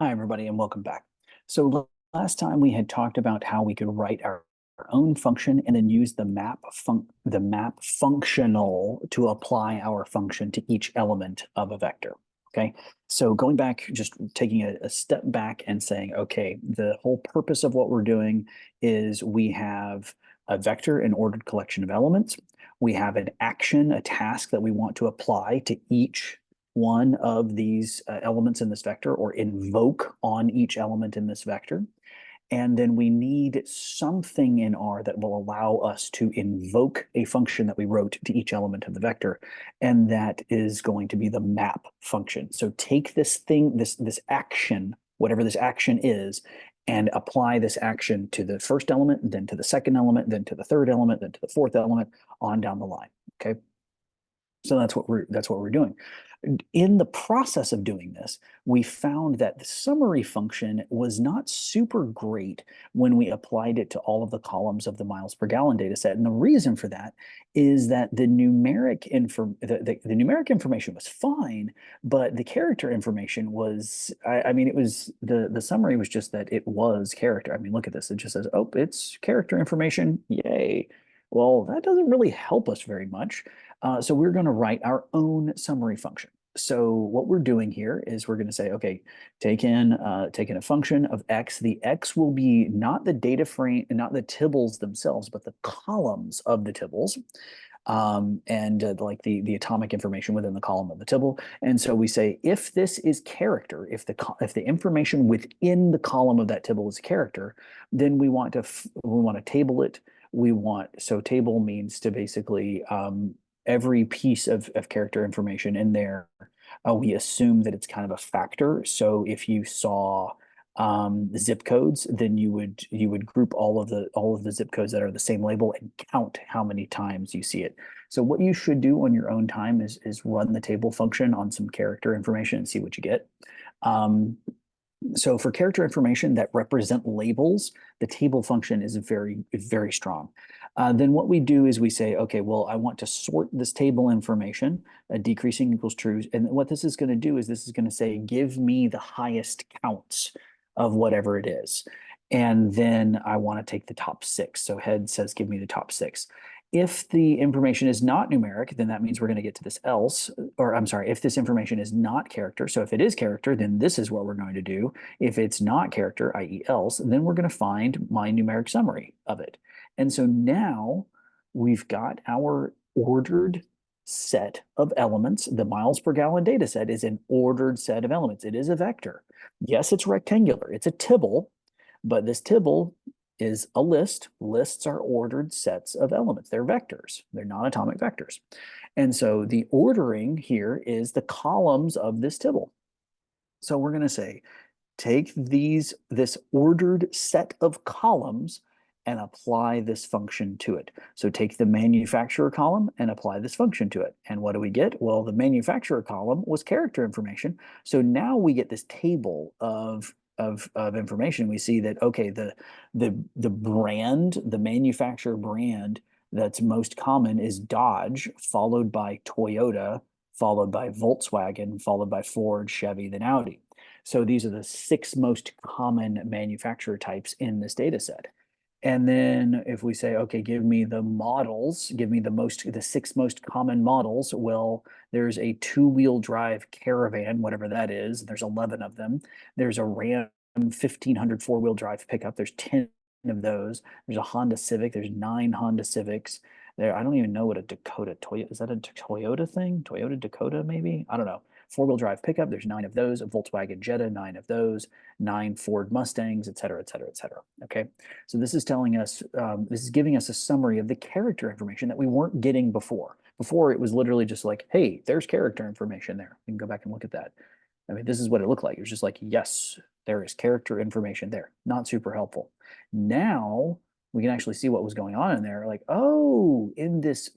Hi, everybody, and welcome back. So last time we had talked about how we could write our own function and then use the map functional to apply our function to each element of a vector. Okay, so going back, just taking a step back and saying, okay, the whole purpose of what we're doing is we have a vector, an ordered collection of elements. We have an action, a task that we want to apply to each one of these elements in this vector or invoke on each element in this vector. And then we need something in R that will allow us to invoke a function that we wrote to each element of the vector. And that is going to be the map function. So take this thing, this action, whatever this action is, and apply this action to the first element, then to the second element, then to the third element, then to the fourth element, on down the line. Okay. So that's what we're doing. In the process of doing this, we found that the summary function was not super great when we applied it to all of the columns of the miles per gallon data set. And the reason for that is that the numeric information was fine, but the character information was, I mean, it was the summary was just that it was character. I mean, look at this. It just says, oh, it's character information. Yay. Well, that doesn't really help us very much. So we're going to write our own summary function. So what we're doing here is we're going to say, okay, take in a function of x. The x will be not the data frame, not the tibbles themselves, but the columns of the tibbles, and like the atomic information within the column of the tibble. And so we say if this is character, if the information within the column of that tibble is character, then we want to table it. So table means to basically every piece of character information in there, we assume that it's kind of a factor. So if you saw zip codes, then you would group all of the zip codes that are the same label and count how many times you see it. So what you should do on your own time is run the table function on some character information and see what you get. So for character information that represent labels, the table function is very strong. Then what we do is we say, okay, well, I want to sort this table information, decreasing equals true. And what this is going to do is this is going to say, give me the highest counts of whatever it is. And then I want to take the top six. So head says, give me the top six. If the information is not numeric, then that means we're going to get to this else, or I'm sorry, if this information is not character. So if it is character, then this is what we're going to do. If it's not character, i.e. else, then we're going to find my numeric summary of it. And so now we've got our ordered set of elements. The miles per gallon data set is an ordered set of elements. It is a vector. Yes, it's rectangular. It's a tibble, but this tibble is a list. Lists are ordered sets of elements. They're vectors. They're non-atomic vectors. And so the ordering here is the columns of this tibble. So we're going to say, take this ordered set of columns and apply this function to it. So take the manufacturer column and apply this function to it. And what do we get? Well, the manufacturer column was character information. So now we get this table of information. We see that, okay, the brand, the manufacturer brand that's most common is Dodge, followed by Toyota, followed by Volkswagen, followed by Ford, Chevy, then Audi. So these are the 6 most common manufacturer types in this data set. And then if we say, okay, give me the models, give me the 6 most common models. Well, there's a 2-wheel drive Caravan, whatever that is. There's 11 of them. There's a Ram 1500 4-wheel drive pickup. There's 10 of those. There's a Honda Civic. There's 9 Honda Civics. There, I don't even know what a Toyota, is that a Toyota thing? Toyota Dakota, maybe? I don't know. 4-wheel drive pickup, there's 9 of those. A Volkswagen Jetta, 9 of those. 9 Ford Mustangs, et cetera, et cetera, et cetera. Okay, so this is telling us, this is giving us a summary of the character information that we weren't getting before. Before, it was literally just like, hey, there's character information there. We can go back and look at that. I mean, this is what it looked like. It was just like, yes, there is character information there. Not super helpful. Now we can actually see what was going on in there. Like, oh, in this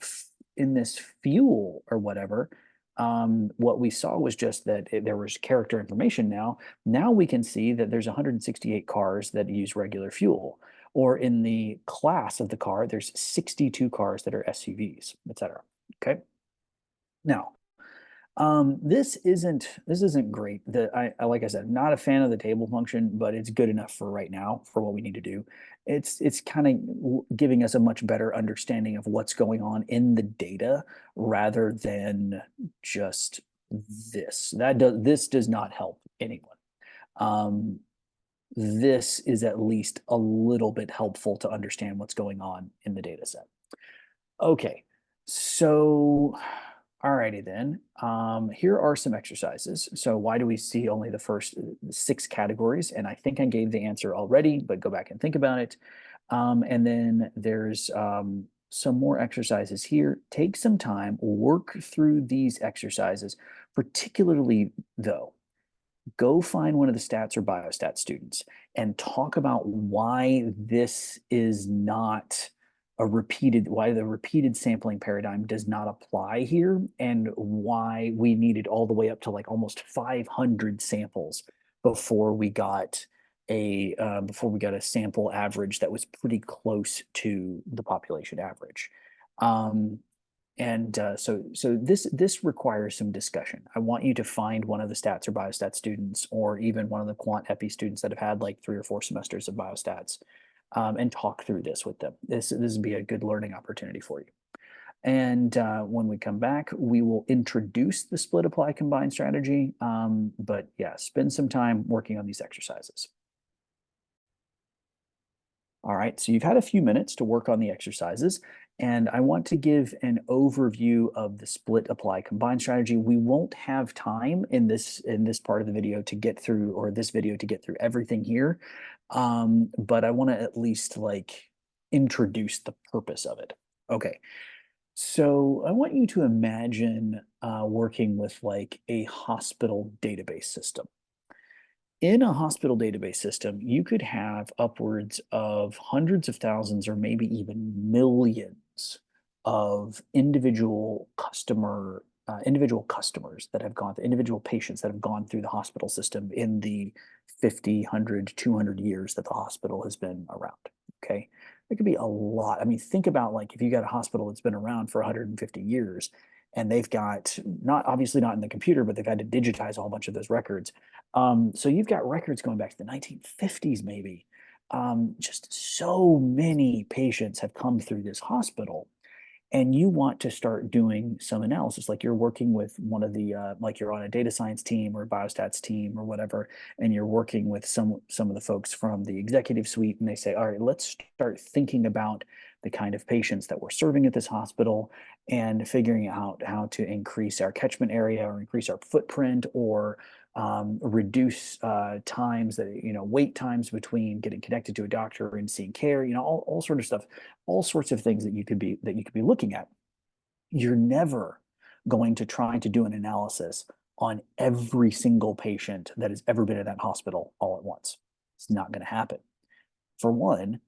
fuel or whatever, what we saw was just that there was character information now. Now we can see that there's 168 cars that use regular fuel. Or in the class of the car, there's 62 cars that are SUVs, et cetera. Okay. Now, This isn't great. Like I said, not a fan of the table function, but it's good enough for right now for what we need to do. It's kind of giving us a much better understanding of what's going on in the data rather than just this. This does not help anyone. Um, this is at least a little bit helpful to understand what's going on in the data set. Okay, so alrighty then. Here are some exercises. So why do we see only the first 6 categories? And I think I gave the answer already, but go back and think about it. And then there's some more exercises here. Take some time, work through these exercises, particularly though go find one of the stats or biostat students and talk about why this is not why the repeated sampling paradigm does not apply here and why we needed all the way up to like almost 500 samples before we got a sample average that was pretty close to the population average. So this requires some discussion. I want you to find one of the stats or biostat students, or even one of the quant epi students that have had like 3 or 4 semesters of biostats, and talk through this with them. This would be a good learning opportunity for you. And when we come back, we will introduce the split apply combine strategy. But yeah, spend some time working on these exercises. All right, so you've had a few minutes to work on the exercises, and I want to give an overview of the split apply combine strategy. We won't have time in this part of the video to get through, or this video to get through everything here, but I want to at least like introduce the purpose of it. Okay, so I want you to imagine working with like a hospital database system. In a hospital database system, you could have upwards of hundreds of thousands or maybe even millions of individual customers that have gone, individual patients that have gone through the hospital system in the 50, 100, 200 years that the hospital has been around. Okay. It could be a lot. I mean, think about like if you got a hospital that's been around for 150 years and they've got not obviously not in the computer, but they've had to digitize a whole bunch of those records. So you've got records going back to the 1950s, maybe. Just so many patients have come through this hospital, and you want to start doing some analysis, like you're working with one of the like you're on a data science team or a biostats team or whatever, and you're working with some of the folks from the executive suite, and they say, all right, let's start thinking about the kind of patients that we're serving at this hospital and figuring out how to increase our catchment area or increase our footprint or reduce times that wait times between getting connected to a doctor and seeing care, all sort of stuff, all sorts of things that you could be looking at. You're never going to try to do an analysis on every single patient that has ever been in that hospital all at once. It's not going to happen. For one,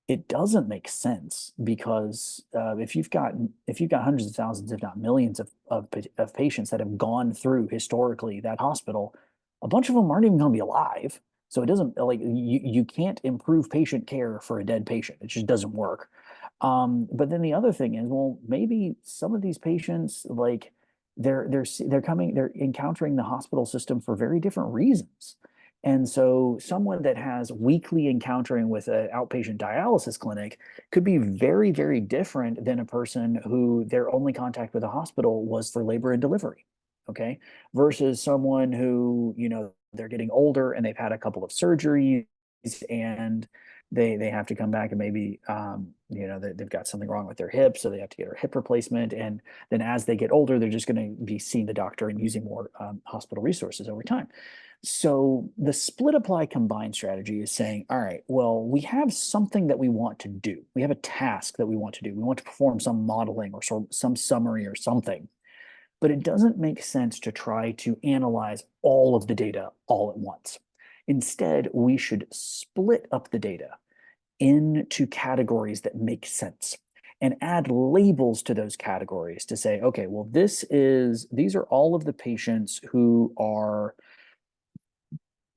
it doesn't make sense because if you've got hundreds of thousands, if not millions of patients that have gone through historically that hospital, a bunch of them aren't even going to be alive. So it doesn't like you can't improve patient care for a dead patient. It just doesn't work. But then the other thing is, well, maybe some of these patients like they're encountering the hospital system for very different reasons. And so someone that has weekly encountering with an outpatient dialysis clinic could be very, very different than a person who their only contact with a hospital was for labor and delivery. Okay. Versus someone who, they're getting older and they've had a couple of surgeries and they have to come back and maybe they've got something wrong with their hip, so they have to get a hip replacement. And then as they get older, they're just going to be seeing the doctor and using more hospital resources over time. So the split apply combine strategy is saying, all right, well, we have something that we want to do. We have a task that we want to do. We want to perform some modeling or some summary or something. But it doesn't make sense to try to analyze all of the data all at once. Instead, we should split up the data into categories that make sense and add labels to those categories to say, okay, well, these are all of the patients who are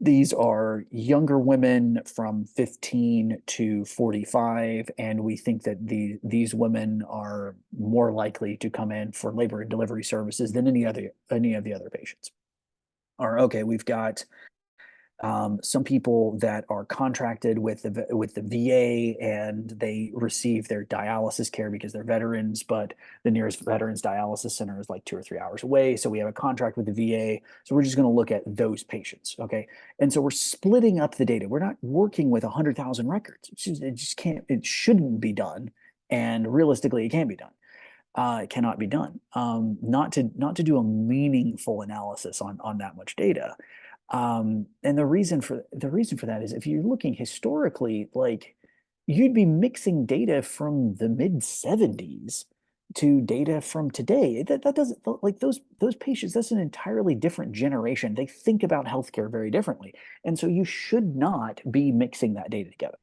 These are younger women from 15 to 45, and we think that these women are more likely to come in for labor and delivery services than any of the other patients. Or okay, we've got some people that are contracted with the VA and they receive their dialysis care because they're veterans, but the nearest veterans dialysis center is like 2 or 3 hours away. So we have a contract with the VA. So we're just going to look at those patients. Okay. And so we're splitting up the data. We're not working with 100,000 records. It just can't, it shouldn't be done. And realistically, it can't be done. It cannot be done. Not to do a meaningful analysis on that much data. And the reason for that is if you're looking historically, like you'd be mixing data from the mid 70s to data from today. That doesn't like those patients, that's an entirely different generation. They think about healthcare very differently. And so you should not be mixing that data together.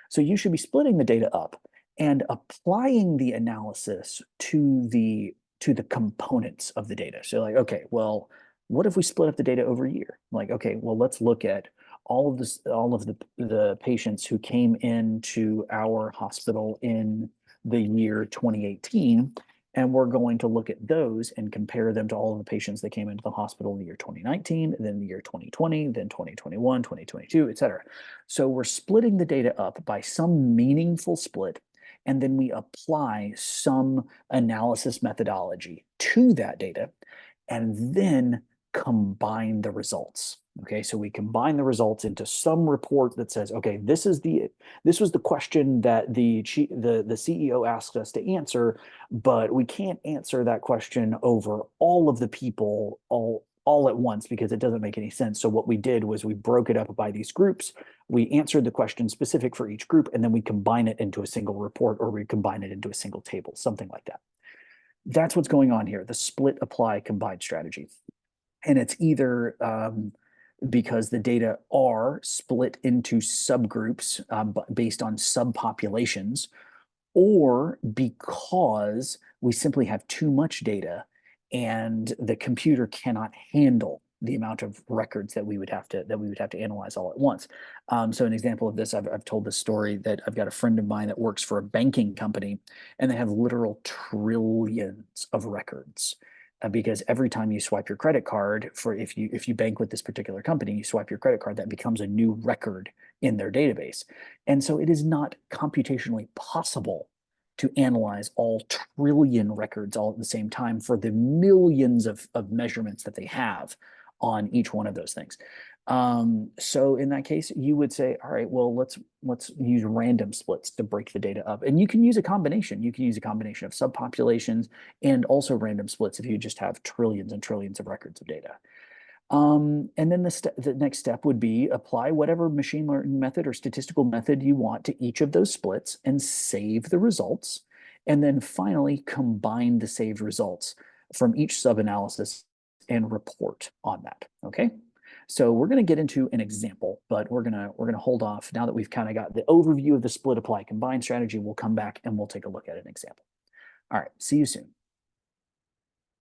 So you should be splitting the data up and applying the analysis to the components of the data. So like, okay, well, what if we split up the data over a year? Like, okay, well, let's look at all of the patients who came into our hospital in the year 2018, and we're going to look at those and compare them to all of the patients that came into the hospital in the year 2019, then the year 2020, then 2021, 2022, et cetera. So we're splitting the data up by some meaningful split, and then we apply some analysis methodology to that data, and then combine the results. Okay, so we combine the results into some report that says, okay, this was the question that the CEO asked us to answer, but we can't answer that question over all of the people all at once because it doesn't make any sense. So what we did was we broke it up by these groups. We answered the question specific for each group, and then we combine it into a single report, or we combine it into a single table, something like that. That's what's going on here, the split, apply, combine strategy. And it's either because the data are split into subgroups based on subpopulations, or because we simply have too much data and the computer cannot handle the amount of records that we would have to analyze all at once. So an example of this, I've told this story that I've got a friend of mine that works for a banking company, and they have literal trillions of records. Because every time you swipe your credit card, for if you bank with this particular company, you swipe your credit card, that becomes a new record in their database. And so it is not computationally possible to analyze all trillion records all at the same time for the millions of measurements that they have on each one of those things. So in that case, you would say, all right, well, let's use random splits to break the data up. And you can use a combination. You can use a combination of subpopulations and also random splits if you just have trillions and trillions of records of data. And then the next step would be apply whatever machine learning method or statistical method you want to each of those splits and save the results. And then finally combine the saved results from each sub-analysis and report on that. Okay. So we're going to get into an example, but we're going to hold off now that we've kind of got the overview of the split, apply, combine strategy. We'll come back and we'll take a look at an example. All right. See you soon.